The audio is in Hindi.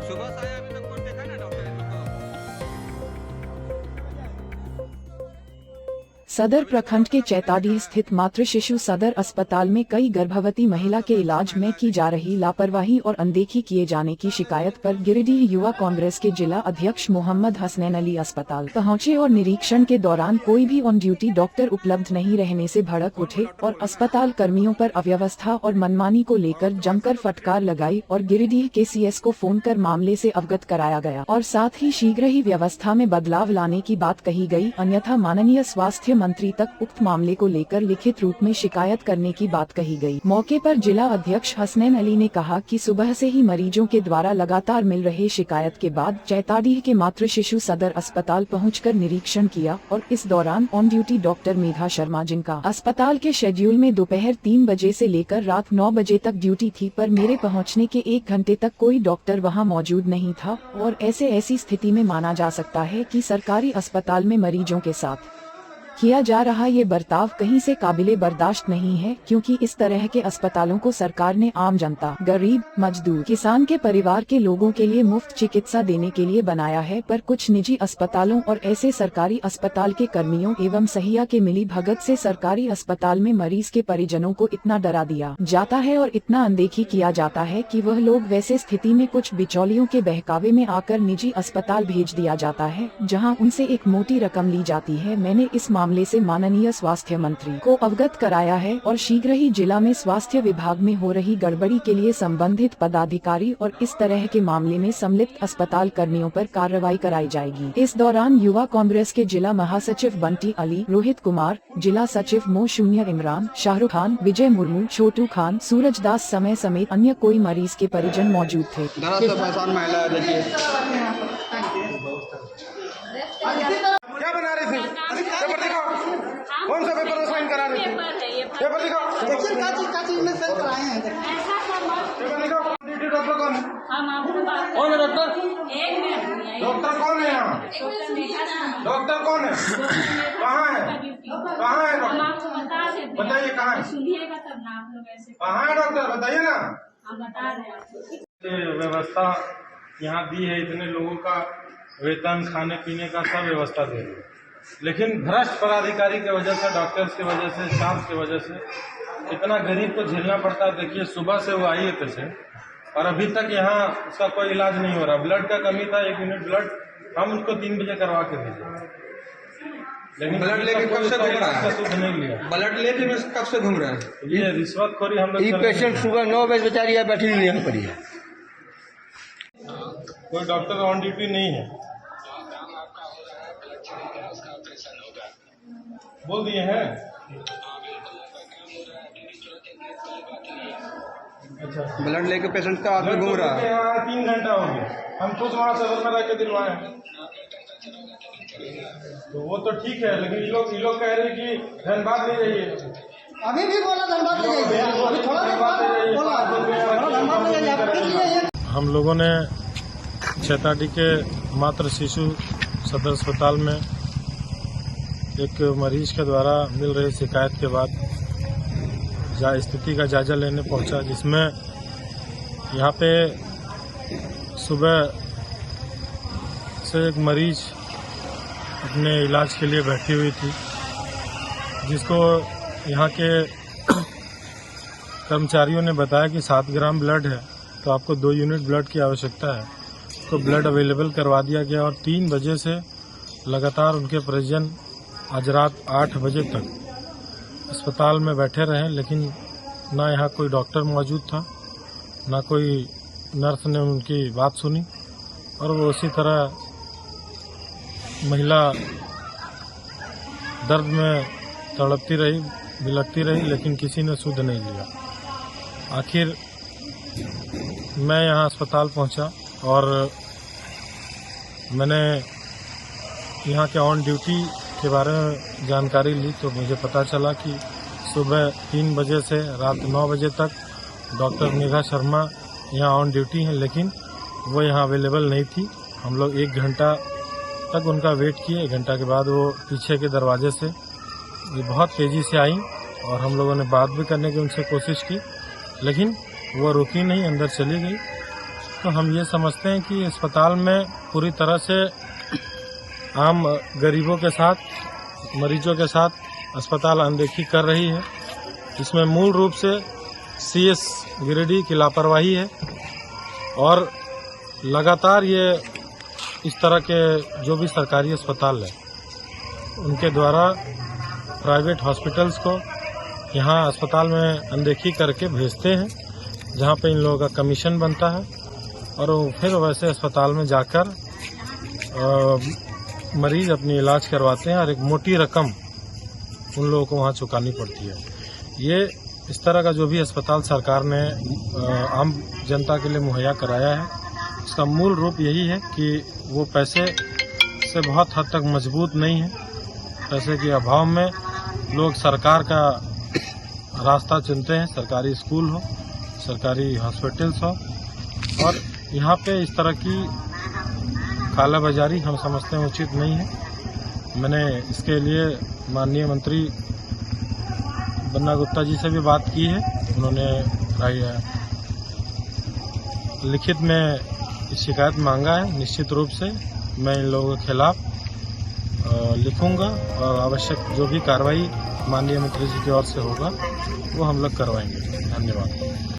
सुबह से आया अभी तक कोई देखा ना डॉक्टर इन लोग को? सदर प्रखंड के चैताडीह स्थित मातृ शिशु सदर अस्पताल में कई गर्भवती महिला के इलाज में की जा रही लापरवाही और अनदेखी किए जाने की शिकायत पर गिरिडीह युवा कांग्रेस के जिला अध्यक्ष मोहम्मद हसनैन अली अस्पताल पहुंचे और निरीक्षण के दौरान कोई भी ऑन ड्यूटी डॉक्टर उपलब्ध नहीं रहने से भड़क उठे और अस्पताल कर्मियों पर अव्यवस्था और मनमानी को लेकर जमकर फटकार लगाई और गिरिडीह के सीएस को फोन कर मामले से अवगत कराया गया और साथ ही शीघ्र ही व्यवस्था में बदलाव लाने की बात कही गई, अन्यथा माननीय स्वास्थ्य मंत्री तक उक्त मामले को लेकर लिखित रूप में शिकायत करने की बात कही गई। मौके पर जिला अध्यक्ष हसनैन अली ने कहा कि सुबह से ही मरीजों के द्वारा लगातार मिल रहे शिकायत के बाद चैताडीह के मातृ शिशु सदर अस्पताल पहुंचकर निरीक्षण किया और इस दौरान on duty doctor Megha Sharma, जिनका अस्पताल के शेड्यूल में दोपहर 3 बजे से लेकर रात 9 बजे तक ड्यूटी थी, पर मेरे पहुंचने के 1 घंटे तक कोई डॉक्टर वहां मौजूद नहीं था और ऐसी स्थिति में माना जा सकता है कि सरकारी अस्पताल में मरीजों के साथ किया जा रहा ये बर्ताव कहीं से काबिले बर्दाश्त नहीं है, क्योंकि इस तरह के अस्पतालों को सरकार ने आम जनता, गरीब, मजदूर, किसान के परिवार के लोगों के लिए मुफ्त चिकित्सा देने के लिए बनाया है, पर कुछ निजी अस्पतालों और ऐसे सरकारी अस्पताल के कर्मियों एवं सहिया के मिली भगत से सरकारी अस्पताल में मरीज के परिजनों को इतना डरा दिया जाता है और इतना अनदेखी किया जाता है कि वह लोग वैसे स्थिति में कुछ बिचौलियों के बहकावे में आकर निजी अस्पताल भेज दिया जाता है, जहाँ उनसे एक मोटी रकम ली जाती है। मैंने इस मामले से माननीय स्वास्थ्य मंत्री को अवगत कराया है और शीघ्र ही जिला में स्वास्थ्य विभाग में हो रही गड़बड़ी के लिए संबंधित पदाधिकारी और इस तरह के मामले में सम्मिलित अस्पताल कर्मियों पर कार्रवाई कराई जाएगी। इस दौरान युवा कांग्रेस के जिला महासचिव बंटी अली, रोहित कुमार, जिला सचिव मो0 इमरान, शाहरुख खान, विजय मुर्मू, छोटू खान, सूरज दास समय समेत अन्य कोई मरीज के परिजन मौजूद थे। क्या बना रहे थे? पेपर दिखाओ। कौन सा पेपर साइन करा रहे थे? पेपर दिखाओ। में साइन कराए हैं। पेपर दिखाओ। डॉक्टर कौन है? कौन है डॉक्टर? डॉक्टर कौन है यहाँ? डॉक्टर कौन है? कहाँ है? कहाँ है डॉक्टर? बताइए कहाँ है? कहाँ है डॉक्टर? बताइए ना। व्यवस्था यहाँ दी है, इतने लोगों का वेतन, खाने पीने का सब व्यवस्था दे रही है, लेकिन भ्रष्ट पदाधिकारी की वजह से, डॉक्टर्स की वजह से, स्टाफ की वजह से इतना गरीब को झेलना पड़ता है। देखिए सुबह से वो आई है पेशेंट और अभी तक यहाँ उसका कोई इलाज नहीं हो रहा। ब्लड का कमी था, 1 यूनिट ब्लड हम उसको 3 बजे करवा के भेजे, लेकिन ब्लड लेके कब से घूम रहा है? शुद्ध नहीं लिया। ब्लड लेके कब से घूम रहा है? ये रिश्वतखोरी हम लोग। पेशेंट सुबह 9 बजे बेचारी बैठी हुई यहाँ पड़ी है, कोई डॉक्टर ऑन ड्यूटी नहीं है, बोल दिए हैं। अच्छा, ब्लड लेके पेशेंट का आदमी घूम रहा है। यहाँ 3 घंटा हो गया, हम खुद वहाँ सदर में रह के दिलवाए हैं। तो वो तो ठीक है, लेकिन ये लोग कह रहे कि धनबाद ले जाइए। अभी भी बोला धनबाद ले जाइए, अभी थोड़ा धनबाद ले जाइए। हम लोगों ने चैताडीह के मातृ शिशु सदर अस्पताल में एक मरीज के द्वारा मिल रही शिकायत के बाद स्थिति का जायजा लेने पहुंचा, जिसमें यहाँ पे सुबह से एक मरीज अपने इलाज के लिए बैठी हुई थी, जिसको यहाँ के कर्मचारियों ने बताया कि 7 ग्राम ब्लड है तो आपको 2 यूनिट ब्लड की आवश्यकता है। तो ब्लड अवेलेबल करवा दिया गया और 3 बजे से लगातार उनके परिजन आज रात 8 बजे तक अस्पताल में बैठे रहे, लेकिन ना यहाँ कोई डॉक्टर मौजूद था, ना कोई नर्स ने उनकी बात सुनी और वो उसी तरह महिला दर्द में तड़पती रही, बिलखती रही, लेकिन किसी ने सुध नहीं लिया। आखिर मैं यहाँ अस्पताल पहुँचा और मैंने यहाँ के ऑन ड्यूटी के बारे में जानकारी ली, तो मुझे पता चला कि सुबह 3 बजे से रात 9 बजे तक डॉक्टर मेघा शर्मा यहाँ ऑन ड्यूटी हैं, लेकिन वो यहाँ अवेलेबल नहीं थी। हम लोग 1 घंटा तक उनका वेट किए। 1 घंटा के बाद वो पीछे के दरवाजे से ये बहुत तेज़ी से आई और हम लोगों ने बात भी करने की उनसे कोशिश की, लेकिन वो रुकी नहीं, अंदर चली गई। तो हम ये समझते हैं कि अस्पताल में पूरी तरह से आम गरीबों के साथ, मरीजों के साथ अस्पताल अनदेखी कर रही है। इसमें मूल रूप से CS गिरिडीह की लापरवाही है और लगातार ये इस तरह के जो भी सरकारी अस्पताल है उनके द्वारा प्राइवेट हॉस्पिटल्स को यहाँ अस्पताल में अनदेखी करके भेजते हैं, जहाँ पे इन लोगों का कमीशन बनता है और वो फिर वैसे अस्पताल में जाकर मरीज अपनी इलाज करवाते हैं और एक मोटी रकम उन लोगों को वहाँ चुकानी पड़ती है। ये इस तरह का जो भी अस्पताल सरकार ने आम जनता के लिए मुहैया कराया है, इसका मूल रूप यही है कि वो पैसे से बहुत हद तक मजबूत नहीं है। पैसे के अभाव में लोग सरकार का रास्ता चुनते हैं, सरकारी स्कूल हो, सरकारी हॉस्पिटल्स हो, और यहाँ पे इस तरह की कालाबाजारी हम समझते हैं उचित नहीं है। मैंने इसके लिए माननीय मंत्री बन्ना गुप्ता जी से भी बात की है। उन्होंने लिखित में शिकायत मांगा है। निश्चित रूप से मैं इन लोगों के खिलाफ लिखूंगा और आवश्यक जो भी कार्रवाई माननीय मंत्री जी की ओर से होगा वो हम लोग करवाएंगे। धन्यवाद।